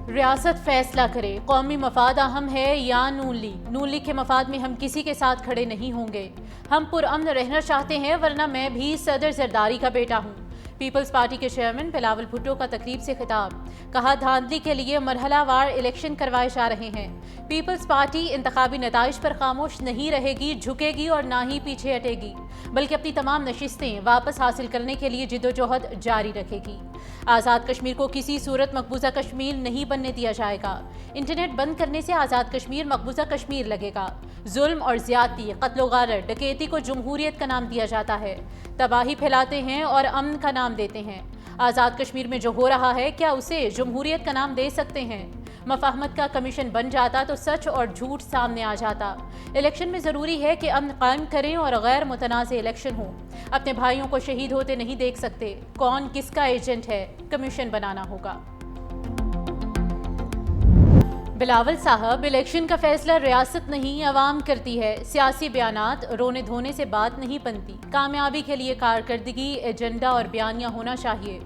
ریاست فیصلہ کرے، قومی مفاد اہم ہے یا نون لیگ کے مفاد میں ہم کسی کے ساتھ کھڑے نہیں ہوں گے۔ ہم پرامن رہنا چاہتے ہیں، ورنہ میں بھی صدر زرداری کا بیٹا ہوں۔ پیپلز پارٹی کے چیئرمین بلاول بھٹو کا تقریب سے خطاب، کہا دھاندلی کے لیے مرحلہ وار الیکشن کروائے جا رہے ہیں۔ پیپلز پارٹی انتخابی نتائج پر خاموش نہیں رہے گی، جھکے گی اور نہ ہی پیچھے ہٹے گی، بلکہ اپنی تمام نشستیں واپس حاصل کرنے کے لیے جدوجہد جاری رکھے گی۔ آزاد کشمیر کو کسی صورت مقبوضہ کشمیر نہیں بننے دیا جائے گا۔ انٹرنیٹ بند کرنے سے آزاد کشمیر مقبوضہ کشمیر لگے گا۔ ظلم اور زیادتی، قتل و غارت، ڈکیتی کو جمہوریت کا نام دیا جاتا ہے۔ تباہی پھیلاتے ہیں اور امن کا نام دیتے ہیں۔ آزاد کشمیر میں جو ہو رہا ہے، کیا اسے جمہوریت کا نام دے سکتے ہیں؟ مفاہمت کا کمیشن بن جاتا تو سچ اور جھوٹ سامنے آ جاتا۔ الیکشن میں ضروری ہے کہ امن قائم کریں اور غیر متنازع الیکشن ہو۔ اپنے بھائیوں کو شہید ہوتے نہیں دیکھ سکتے۔ کون کس کا ایجنٹ ہے؟ کمیشن بنانا ہوگا۔ بلاول صاحب، الیکشن کا فیصلہ ریاست نہیں عوام کرتی ہے۔ سیاسی بیانات رونے دھونے سے بات نہیں بنتی۔ کامیابی کے لیے کارکردگی، ایجنڈا اور بیانیہ ہونا چاہیے۔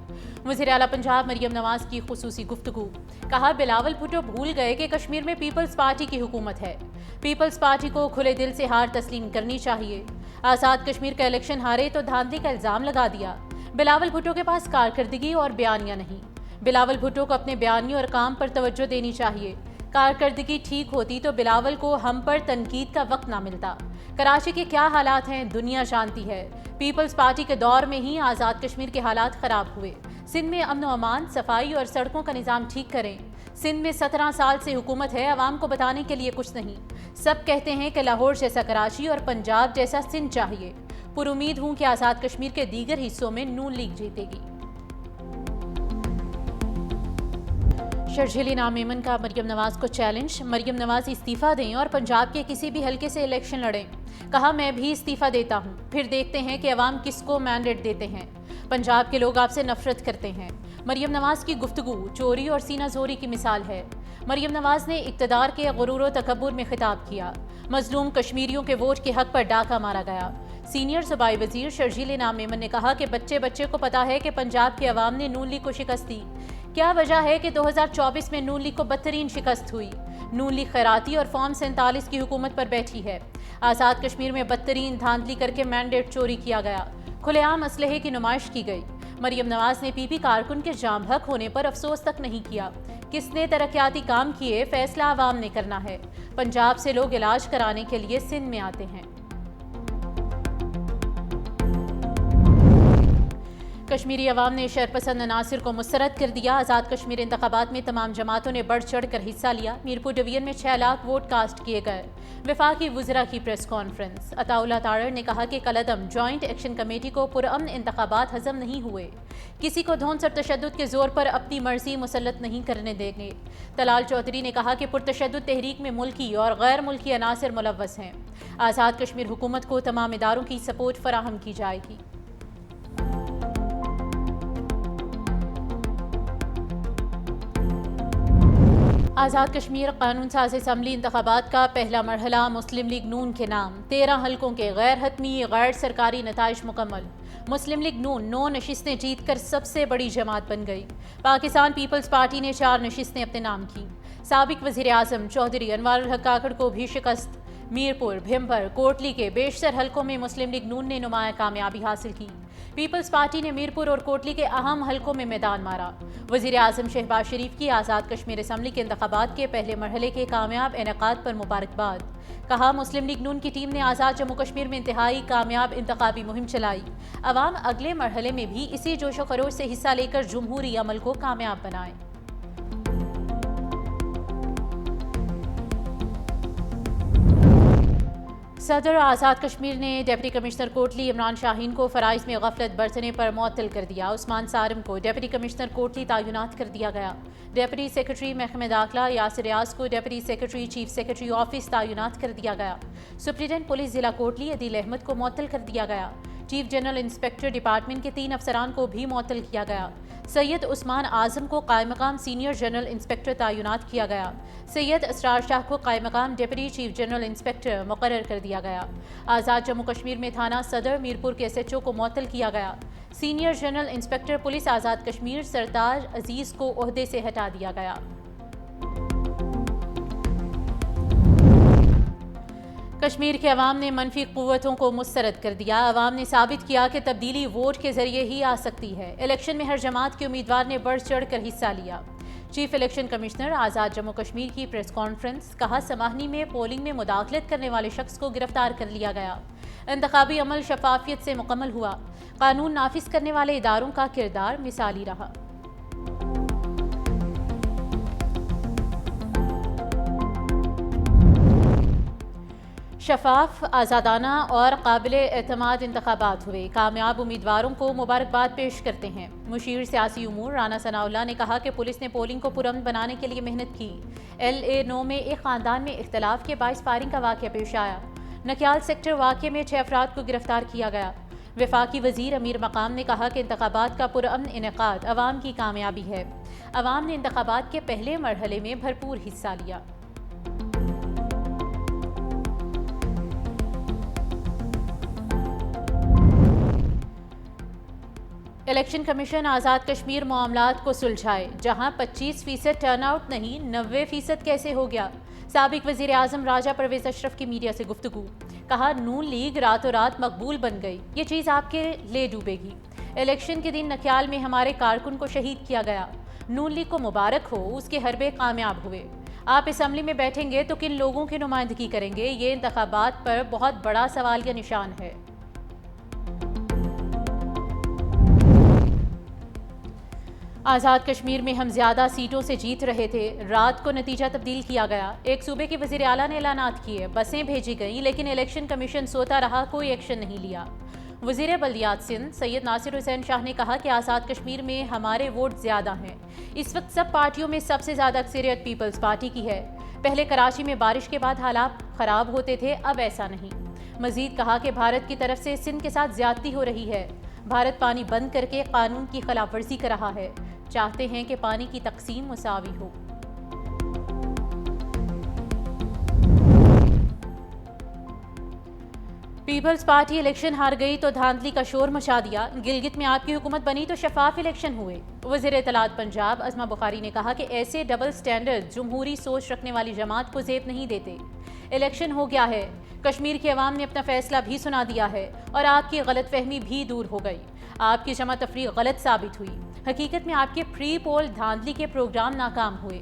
وزیر اعلیٰ پنجاب مریم نواز کی خصوصی گفتگو، کہا بلاول بھٹو بھول گئے کہ کشمیر میں پیپلز پارٹی کی حکومت ہے۔ پیپلز پارٹی کو کھلے دل سے ہار تسلیم کرنی چاہیے۔ آزاد کشمیر کا الیکشن ہارے تو دھاندلی کا الزام لگا دیا۔ بلاول بھٹو کے پاس کارکردگی اور بیانیہ نہیں۔ بلاول بھٹو کو اپنے بیانیوں اور کام پر توجہ دینی چاہیے۔ کارکردگی ٹھیک ہوتی تو بلاول کو ہم پر تنقید کا وقت نہ ملتا۔ کراچی کے کیا حالات ہیں دنیا جانتی ہے۔ پیپلز پارٹی کے دور میں ہی آزاد کشمیر کے حالات خراب ہوئے۔ سندھ میں امن و امان، صفائی اور سڑکوں کا نظام ٹھیک کریں۔ سندھ میں 17 سال سے حکومت ہے، عوام کو بتانے کے لیے کچھ نہیں۔ سب کہتے ہیں کہ لاہور جیسا کراچی اور پنجاب جیسا سندھ چاہیے۔ پر امید ہوں کہ آزاد کشمیر کے دیگر حصوں میں نون لیگ جیتے گی۔ شرجیلی نام میمن کا مریم نواز کو چیلنج، مریم نواز استعفیٰ دیں اور پنجاب کے کسی بھی حلقے سے الیکشن لڑیں۔ کہا میں بھی استعفیٰ دیتا ہوں، پھر دیکھتے ہیں کہ عوام کس کو مینڈیٹ دیتے ہیں۔ پنجاب کے لوگ آپ سے نفرت کرتے ہیں۔ مریم نواز کی گفتگو چوری اور سینہ زوری کی مثال ہے۔ مریم نواز نے اقتدار کے غرور و تکبر میں خطاب کیا۔ مظلوم کشمیریوں کے ووٹ کے حق پر ڈاکہ مارا گیا۔ سینئر صوبائی وزیر شرجیلی نام میمن نے کہا کہ بچے کو پتا ہے کہ پنجاب کے عوام نے نون لیگ کو شکست دی۔ کیا وجہ ہے کہ 2024 میں نون لیگ کو بدترین شکست ہوئی؟ نون لیگ خیراتی اور فارم 47 کی حکومت پر بیٹھی ہے۔ آزاد کشمیر میں بدترین دھاندلی کر کے مینڈیٹ چوری کیا گیا۔ کھلے عام اسلحے کی نمائش کی گئی۔ مریم نواز نے پی پی کارکن کے جام حق ہونے پر افسوس تک نہیں کیا۔ کس نے ترقیاتی کام کیے، فیصلہ عوام نے کرنا ہے۔ پنجاب سے لوگ علاج کرانے کے لیے سندھ میں آتے ہیں۔ کشمیری عوام نے شرپسند عناصر کو مسترد کر دیا۔ آزاد کشمیر انتخابات میں تمام جماعتوں نے بڑھ چڑھ کر حصہ لیا۔ میرپور ڈویژن میں 6 لاکھ ووٹ کاسٹ کیے گئے۔ وفاقی وزراء کی پریس کانفرنس، عطا اللہ تارڑ نے کہا کہ کالعدم جوائنٹ ایکشن کمیٹی کو پرامن انتخابات ہضم نہیں ہوئے۔ کسی کو دھونس اور تشدد کے زور پر اپنی مرضی مسلط نہیں کرنے دیں گے۔ طلال چودھری نے کہا کہ پرتشدد تحریک میں ملکی اور غیر ملکی عناصر ملوث ہیں۔ آزاد کشمیر حکومت کو تمام اداروں کی سپورٹ فراہم کی جائے گی۔ آزاد کشمیر قانون ساز اسمبلی انتخابات کا پہلا مرحلہ مسلم لیگ نون کے نام، 13 حلقوں کے غیر حتمی غیر سرکاری نتائج مکمل۔ مسلم لیگ نون 9 نشستیں جیت کر سب سے بڑی جماعت بن گئی۔ پاکستان پیپلز پارٹی نے 4 نشستیں اپنے نام کی۔ سابق وزیر اعظم چودھری انوار الحق کاکڑ کو بھی شکست۔ میرپور، بھمبر، کوٹلی کے بیشتر حلقوں میں مسلم لیگ نون نے نمایاں کامیابی حاصل کی۔ پیپلز پارٹی نے میرپور اور کوٹلی کے اہم حلقوں میں میدان مارا۔ وزیر اعظم شہباز شریف کی آزاد کشمیر اسمبلی کے انتخابات کے پہلے مرحلے کے کامیاب انعقاد پر مبارکباد۔ کہا مسلم لیگ نون کی ٹیم نے آزاد جموں کشمیر میں انتہائی کامیاب انتخابی مہم چلائی۔ عوام اگلے مرحلے میں بھی اسی جوش و خروش سے حصہ لے کر جمہوری عمل کو کامیاب بنائیں۔ صدر آزاد کشمیر نے ڈپٹی کمشنر کوٹلی عمران شاہین کو فرائض میں غفلت برتنے پر معطل کر دیا۔ عثمان سارم کو ڈپٹی کمشنر کوٹلی تعینات کر دیا گیا۔ ڈپٹی سیکرٹری محکمہ داخلہ یاسر ریاض کو deputy secretary chief secretary office تعینات کر دیا گیا۔ سپرنٹینڈنٹ پولیس ضلع کوٹلی عدیل احمد کو معطل کر دیا گیا۔ چیف جنرل انسپیکٹر ڈپارٹمنٹ کے 3 افسران کو بھی معطل کیا گیا۔ سید عثمان اعظم کو قائم مقام سینئر جنرل انسپیکٹر تعینات کیا گیا۔ سید اسرار شاہ کو قائم مقام ڈپٹی چیف جنرل انسپیکٹر مقرر کر دیا گیا۔ آزاد جموں کشمیر میں تھانہ صدر میرپور کے SHO کو معطل کیا گیا۔ Senior general inspector police Azad Kashmir سرتاج عزیز کو عہدے سے ہٹا دیا گیا۔ کشمیر کے عوام نے منفی قوتوں کو مسترد کر دیا۔ عوام نے ثابت کیا کہ تبدیلی ووٹ کے ذریعے ہی آ سکتی ہے۔ الیکشن میں ہر جماعت کے امیدوار نے بڑھ چڑھ کر حصہ لیا۔ چیف الیکشن کمشنر آزاد جموں کشمیر کی پریس کانفرنس، کہا سماہنی میں پولنگ میں مداخلت کرنے والے شخص کو گرفتار کر لیا گیا۔ انتخابی عمل شفافیت سے مکمل ہوا۔ قانون نافذ کرنے والے اداروں کا کردار مثالی رہا۔ شفاف، آزادانہ اور قابل اعتماد انتخابات ہوئے۔ کامیاب امیدواروں کو مبارکباد پیش کرتے ہیں۔ مشیر سیاسی امور رانا ثناء اللہ نے کہا کہ پولیس نے پولنگ کو پرامن بنانے کے لیے محنت کی۔ LA9 میں ایک خاندان میں اختلاف کے باعث فائرنگ کا واقعہ پیش آیا۔ نکیال سیکٹر واقعے میں 6 افراد کو گرفتار کیا گیا۔ وفاقی وزیر امیر مقام نے کہا کہ انتخابات کا پرامن انعقاد عوام کی کامیابی ہے۔ عوام نے انتخابات کے پہلے مرحلے میں بھرپور حصہ لیا۔ الیکشن کمیشن آزاد کشمیر معاملات کو سلجھائے۔ جہاں 25% ٹرن آؤٹ نہیں، 90% کیسے ہو گیا؟ سابق وزیر اعظم راجہ پرویز اشرف کی میڈیا سے گفتگو، کہا نون لیگ راتوں رات مقبول بن گئی، یہ چیز آپ کے لے ڈوبے گی۔ الیکشن کے دن نکیال میں ہمارے کارکن کو شہید کیا گیا۔ نون لیگ کو مبارک ہو، اس کے حربے کامیاب ہوئے۔ آپ اسمبلی میں بیٹھیں گے تو کن لوگوں کی نمائندگی کریں گے؟ یہ انتخابات پر بہت بڑا سوالیہ نشان ہے۔ آزاد کشمیر میں ہم زیادہ سیٹوں سے جیت رہے تھے، رات کو نتیجہ تبدیل کیا گیا۔ ایک صوبے کے وزیر اعلیٰ نے اعلانات کیے، بسیں بھیجی گئیں، لیکن الیکشن کمیشن سوتا رہا، کوئی ایکشن نہیں لیا۔ وزیر بلدیات سندھ سید ناصر حسین شاہ نے کہا کہ آزاد کشمیر میں ہمارے ووٹ زیادہ ہیں۔ اس وقت سب پارٹیوں میں سب سے زیادہ اکثریت پیپلز پارٹی کی ہے۔ پہلے کراچی میں بارش کے بعد حالات خراب ہوتے تھے، اب ایسا نہیں۔ مزید کہا کہ بھارت کی طرف سے سندھ کے ساتھ زیادتی ہو رہی ہے۔ بھارت پانی بند کر کے قانون کی خلاف ورزی کر رہا ہے، چاہتے ہیں کہ پانی کی تقسیم مساوی ہو۔ پیپلز پارٹی الیکشن ہار گئی تو دھاندلی کا شور مچا دیا۔ گلگت میں آپ کی حکومت بنی تو شفاف الیکشن ہوئے۔ وزیر اطلاعات پنجاب عظمہ بخاری نے کہا کہ ایسے ڈبل سٹینڈرڈ جمہوری سوچ رکھنے والی جماعت کو زیب نہیں دیتے۔ الیکشن ہو گیا ہے، کشمیر کے عوام نے اپنا فیصلہ بھی سنا دیا ہے اور آپ کی غلط فہمی بھی دور ہو گئی۔ آپ کی جمع تفریق غلط ثابت ہوئی۔ حقیقت میں آپ کے پری پول دھاندلی کے پروگرام ناکام ہوئے۔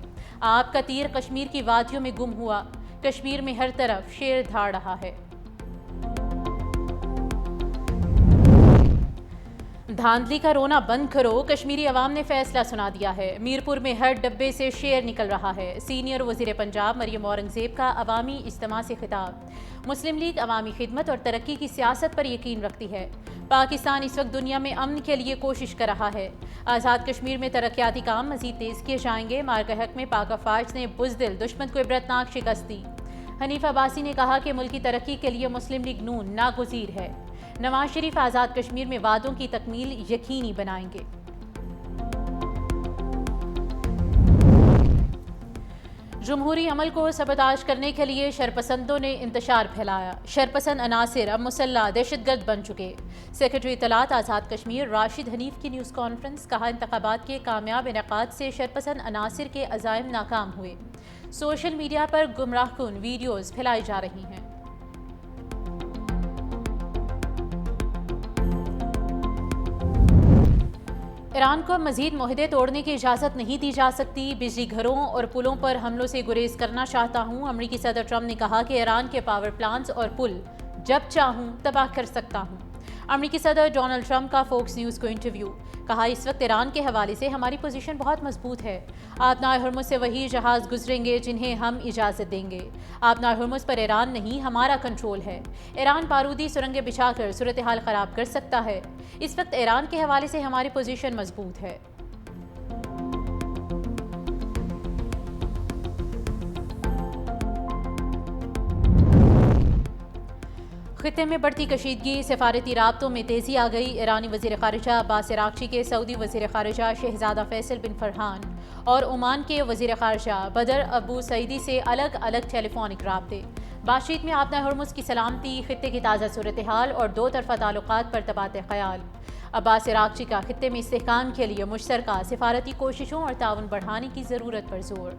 آپ کا تیر کشمیر کی وادیوں میں گم ہوا۔ کشمیر میں ہر طرف شیر دھاڑ رہا ہے۔ دھاندلی کا رونا بند کرو، کشمیری عوام نے فیصلہ سنا دیا ہے۔ میرپور میں ہر ڈبے سے شیر نکل رہا ہے۔ سینئر وزیر پنجاب مریم اورنگزیب کا عوامی اجتماع سے خطاب۔ مسلم لیگ عوامی خدمت اور ترقی کی سیاست پر یقین رکھتی ہے۔ پاکستان اس وقت دنیا میں امن کے لیے کوشش کر رہا ہے۔ آزاد کشمیر میں ترقیاتی کام مزید تیز کیے جائیں گے۔ مارکہ حق میں پاک افواج نے بزدل دشمن کو عبرتناک شکست دی۔ حنیف عباسی نے کہا کہ ملکی ترقی کے لیے مسلم لیگ نون ناگزیر ہے۔ نواز شریف آزاد کشمیر میں وعدوں کی تکمیل یقینی بنائیں گے۔ جمہوری عمل کو سبوتاژ کرنے کے لیے شرپسندوں نے انتشار پھیلایا۔ شرپسند عناصر اب مسلح دہشت گرد بن چکے۔ سیکرٹری اطلاعات آزاد کشمیر راشد حنیف کی نیوز کانفرنس، کہا انتخابات کے کامیاب انعقاد سے شرپسند عناصر کے عزائم ناکام ہوئے۔ سوشل میڈیا پر گمراہ کن ویڈیوز پھیلائی جا رہی ہیں۔ ایران کو مزید معاہدے توڑنے کی اجازت نہیں دی جا سکتی۔ بجلی گھروں اور پلوں پر حملوں سے گریز کرنا چاہتا ہوں۔ امریکی صدر ٹرمپ نے کہا کہ ایران کے پاور پلانٹس اور پل جب چاہوں تباہ کر سکتا ہوں۔ امریکی صدر ڈونلڈ ٹرمپ کا فوکس نیوز کو انٹرویو، کہا اس وقت ایران کے حوالے سے ہماری پوزیشن بہت مضبوط ہے۔ آبنائے ہرمز سے وہی جہاز گزریں گے جنہیں ہم اجازت دیں گے۔ آبنائے ہرمز پر ایران نہیں، ہمارا کنٹرول ہے۔ ایران بارودی سرنگیں بچھا کر صورتحال خراب کر سکتا ہے۔ اس وقت ایران کے حوالے سے ہماری پوزیشن مضبوط ہے۔ خطے میں بڑھتی کشیدگی، سفارتی رابطوں میں تیزی آ گئی۔ ایرانی وزیر خارجہ عباس عراقچی کے سعودی وزیر خارجہ شہزادہ فیصل بن فرحان اور عمان کے وزیر خارجہ بدر ابو سعیدی سے الگ الگ ٹیلی فونک رابطے۔ بات چیت میں آبنہ ہرمز کی سلامتی، خطے کی تازہ صورتحال اور دو طرفہ تعلقات پر تبادلہ خیال۔ عباس عراقچی کا خطے میں استحکام کے لیے مشترکہ سفارتی کوششوں اور تعاون بڑھانے کی ضرورت پر زور۔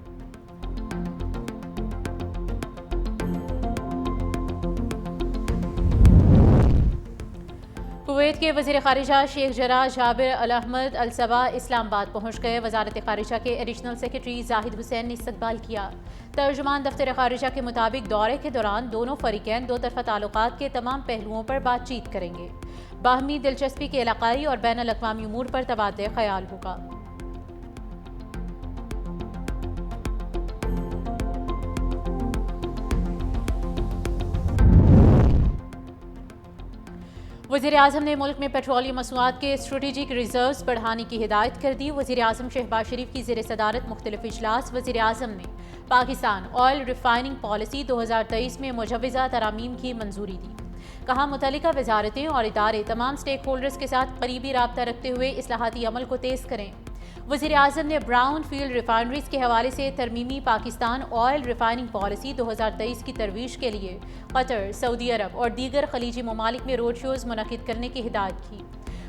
کویت کے وزیر خارجہ شیخ جراح جابر الاحمد الصباح اسلام آباد پہنچ گئے۔ وزارت خارجہ کے ایڈیشنل سیکرٹری زاہد حسین نے استقبال کیا۔ ترجمان دفتر خارجہ کے مطابق دورے کے دوران دونوں فریقین دو طرفہ تعلقات کے تمام پہلوؤں پر بات چیت کریں گے۔ باہمی دلچسپی کے علاقائی اور بین الاقوامی امور پر تبادلہ خیال ہوگا۔ وزیر اعظم نے ملک میں پیٹرولیم مصنوعات کے اسٹریٹجک ریزروز بڑھانے کی ہدایت کر دی۔ وزیر اعظم شہباز شریف کی زیر صدارت مختلف اجلاس۔ وزیر اعظم نے پاکستان آئل ریفائننگ پالیسی 2023 میں مجوزہ ترامیم کی منظوری دی۔ کہا متعلقہ وزارتیں اور ادارے تمام سٹیک ہولڈرز کے ساتھ قریبی رابطہ رکھتے ہوئے اصلاحاتی عمل کو تیز کریں۔ وزیر اعظم نے براؤن فیلڈ ریفائنریز کے حوالے سے ترمیمی پاکستان آئل ریفائننگ پالیسی 2023 کی ترویج کے لیے قطر، سعودی عرب اور دیگر خلیجی ممالک میں روڈ شوز منعقد کرنے کی ہدایت کی۔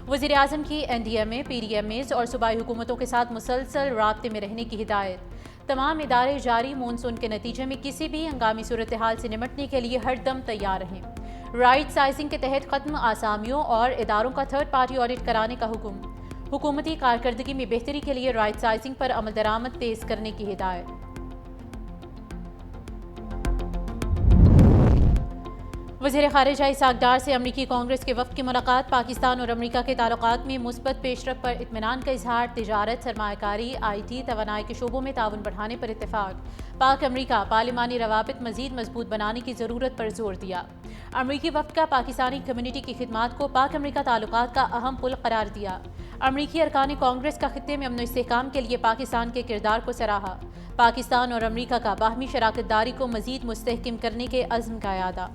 وزیر اعظم کی این ڈی ایم اے، پی ڈی ایم ایز اور صوبائی حکومتوں کے ساتھ مسلسل رابطے میں رہنے کی ہدایت۔ تمام ادارے جاری مونسون کے نتیجے میں کسی بھی ہنگامی صورتحال سے نمٹنے کے لیے ہر دم تیار رہیں۔ رائٹ سائزنگ کے تحت ختم آسامیوں اور اداروں کا تھرڈ پارٹی آڈٹ کرانے کا حکم۔ حکومتی کارکردگی میں بہتری کے لیے رائٹ سائزنگ پر عمل درآمد تیز کرنے کی ہدایت۔ وزیر خارجہ اسحاق ڈار سے امریکی کانگریس کے وفد کی ملاقات۔ پاکستان اور امریکہ کے تعلقات میں مثبت پیش رفت پر اطمینان کا اظہار۔ تجارت، سرمایہ کاری، آئی ٹی، توانائی کے شعبوں میں تعاون بڑھانے پر اتفاق۔ پاک امریکہ پارلیمانی روابط مزید مضبوط بنانے کی ضرورت پر زور دیا۔ امریکی وفد کا پاکستانی کمیونٹی کی خدمات کو پاک امریکہ تعلقات کا اہم پل قرار دیا۔ امریکی ارکان کانگریس کا خطے میں امن و استحکام کے لیے پاکستان کے کردار کو سراہا۔ پاکستان اور امریکہ کا باہمی شراکت داری کو مزید مستحکم کرنے کے عزم کا اعادہ۔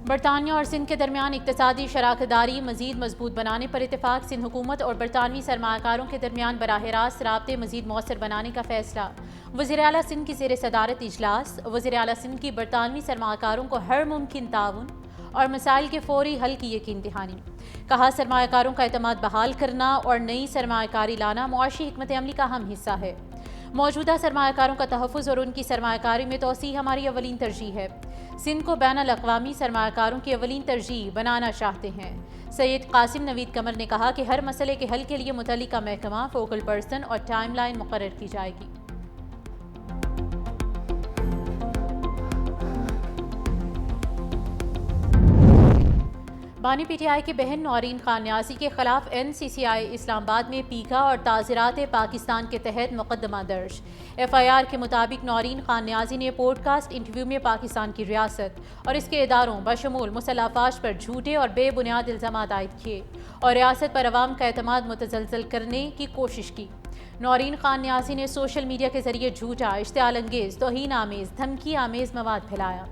برطانیہ اور سندھ کے درمیان اقتصادی شراکت داری مزید مضبوط بنانے پر اتفاق۔ سندھ حکومت اور برطانوی سرمایہ کاروں کے درمیان براہ راست رابطے مزید مؤثر بنانے کا فیصلہ۔ وزیر اعلیٰ سندھ کی زیر صدارت اجلاس۔ وزیر اعلیٰ سندھ کی برطانوی سرمایہ کاروں کو ہر ممکن تعاون اور مسائل کے فوری حل کی یقین دہانی۔ کہا سرمایہ کاروں کا اعتماد بحال کرنا اور نئی سرمایہ کاری لانا معاشی حکمت عملی کا اہم حصہ ہے۔ موجودہ سرمایہ کاروں کا تحفظ اور ان کی سرمایہ کاری میں توسیع ہماری اولین ترجیح ہے۔ سندھ کو بین الاقوامی سرمایہ کاروں کی اولین ترجیح بنانا چاہتے ہیں۔ سید قاسم نوید قمر نے کہا کہ ہر مسئلے کے حل کے لیے متعلقہ محکمہ، فوکل پرسن اور ٹائم لائن مقرر کی جائے گی۔ بانی پی ٹی آئی کی بہن نورین خان نیازی کے خلاف این سی سی آئی اسلام آباد میں پیکا اور تعزیرات پاکستان کے تحت مقدمہ درج۔ ایف آئی آر کے مطابق نورین خان نیازی نے پوڈ کاسٹ انٹرویو میں پاکستان کی ریاست اور اس کے اداروں بشمول مسلح افواج پر جھوٹے اور بے بنیاد الزامات عائد کیے اور ریاست پر عوام کا اعتماد متزلزل کرنے کی کوشش کی۔ نورین خان نیازی نے سوشل میڈیا کے ذریعے جھوٹا، اشتعال انگیز، توہین آمیز، دھمکی آمیز مواد پھیلایا۔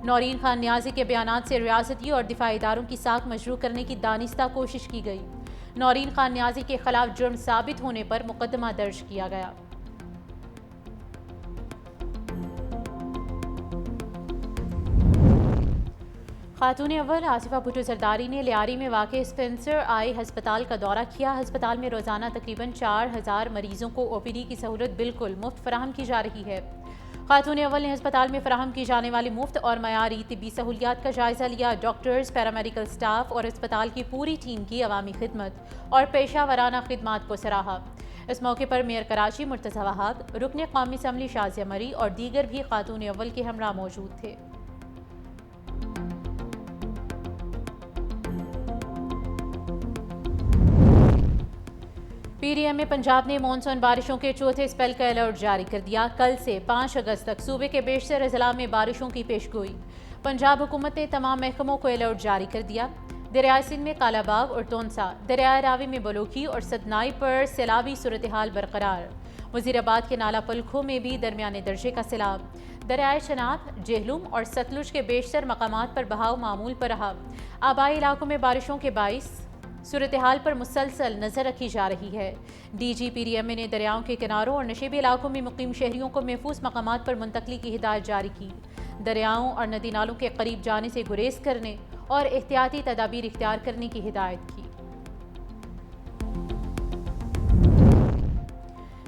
نورین خان نیازی کے بیانات سے ریاستی اور دفاعی اداروں کی ساکھ مشروع کرنے کی دانستہ کوشش کی گئی۔ نورین خان نیازی کے خلاف جرم ثابت ہونے پر مقدمہ درج کیا گیا۔ خاتون اول آصفہ بھٹو زرداری نے لیاری میں واقع اسپنسر آئی ہسپتال کا دورہ کیا۔ ہسپتال میں روزانہ تقریباً 4000 مریضوں کو او پی ڈی کی سہولت بالکل مفت فراہم کی جا رہی ہے۔ خاتون اول نے ہسپتال میں فراہم کی جانے والی مفت اور معیاری طبی سہولیات کا جائزہ لیا۔ ڈاکٹرز، پیرامیڈیکل سٹاف اور ہسپتال کی پوری ٹیم کی عوامی خدمت اور پیشہ ورانہ خدمات کو سراہا۔ اس موقع پر میئر کراچی مرتضی وہاب، رکن قومی اسمبلی شازیہ مری اور دیگر بھی خاتون اول کے ہمراہ موجود تھے۔ پی ڈی ایم میں پنجاب نے مونسون بارشوں کے چوتھے اسپیل کا الرٹ جاری کر دیا۔ کل سے 5 اگست تک صوبے کے بیشتر اضلاع میں بارشوں کی پیش گوئی۔ پنجاب حکومت نے تمام محکموں کو الرٹ جاری کر دیا۔ دریائے سندھ میں کالا باغ اور تونسا، دریائے راوی میں بلوکی اور سدنائی پر سیلابی صورتحال برقرار۔ وزیر آباد کے نالا پلکھوں میں بھی درمیانے درجے کا سیلاب۔ دریائے چناب، جہلم اور ستلج کے بیشتر مقامات پر بہاؤ معمول پر رہا۔ آبائی علاقوں میں بارشوں کے باعث صورتحال پر مسلسل نظر رکھی جا رہی ہے۔ D G P D M A نے دریاؤں کے کناروں اور نشیبی علاقوں میں مقیم شہریوں کو محفوظ مقامات پر منتقلی کی ہدایت جاری کی۔ دریاؤں اور ندی نالوں کے قریب جانے سے گریز کرنے اور احتیاطی تدابیر اختیار کرنے کی ہدایت کی۔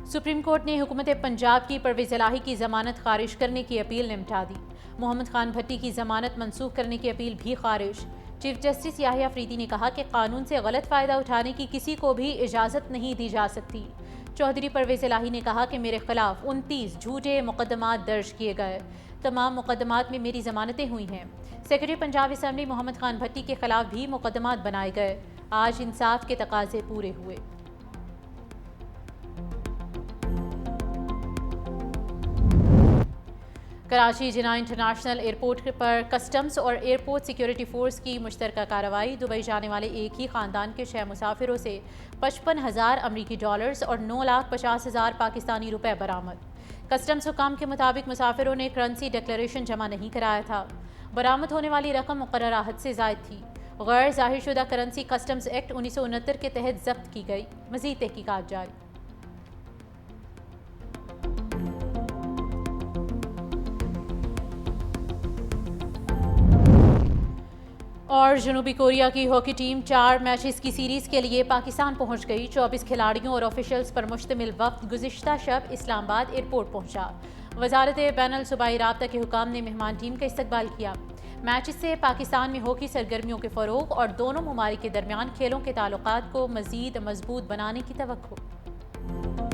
سپریم کورٹ نے حکومت پنجاب کی پرویز الہی کی ضمانت خارج کرنے کی اپیل نمٹا دی۔ محمد خان بھٹی کی ضمانت منسوخ کرنے کی اپیل بھی خارج۔ چیف جسٹس یحییٰ فریدی نے کہا کہ قانون سے غلط فائدہ اٹھانے کی کسی کو بھی اجازت نہیں دی جا سکتی۔ چودھری پرویز الہی نے کہا کہ میرے خلاف 29 جھوٹے مقدمات درج کیے گئے۔ تمام مقدمات میں میری ضمانتیں ہوئی ہیں۔ سیکرٹری پنجاب اسمبلی محمد خان بھٹی کے خلاف بھی مقدمات بنائے گئے۔ آج انصاف کے تقاضے پورے ہوئے۔ کراچی جناح انٹرنیشنل ایئرپورٹ پر کسٹمز اور ایئرپورٹ سیکیورٹی فورس کی مشترکہ کارروائی۔ دبئی جانے والے ایک ہی خاندان کے 6 مسافروں سے 55,000 امریکی ڈالرز اور 9,50,000 پاکستانی روپے برآمد۔ کسٹمز حکام کے مطابق مسافروں نے کرنسی ڈکلیریشن جمع نہیں کرایا تھا۔ برآمد ہونے والی رقم مقررہ حد سے زائد تھی۔ غیر ظاہر شدہ کرنسی کسٹمز ایکٹ 1969 کے تحت ضبط کی گئی۔ مزید تحقیقات جاری۔ اور جنوبی کوریا کی ہاکی ٹیم 4 میچز کی سیریز کے لیے پاکستان پہنچ گئی۔ 24 کھلاڑیوں اور آفیشلز پر مشتمل وفد گزشتہ شب اسلام آباد ایئرپورٹ پہنچا۔ وزارت بین الصوبائی رابطہ کے حکام نے مہمان ٹیم کا استقبال کیا۔ میچز سے پاکستان میں ہاکی سرگرمیوں کے فروغ اور دونوں ممالک کے درمیان کھیلوں کے تعلقات کو مزید مضبوط بنانے کی توقع۔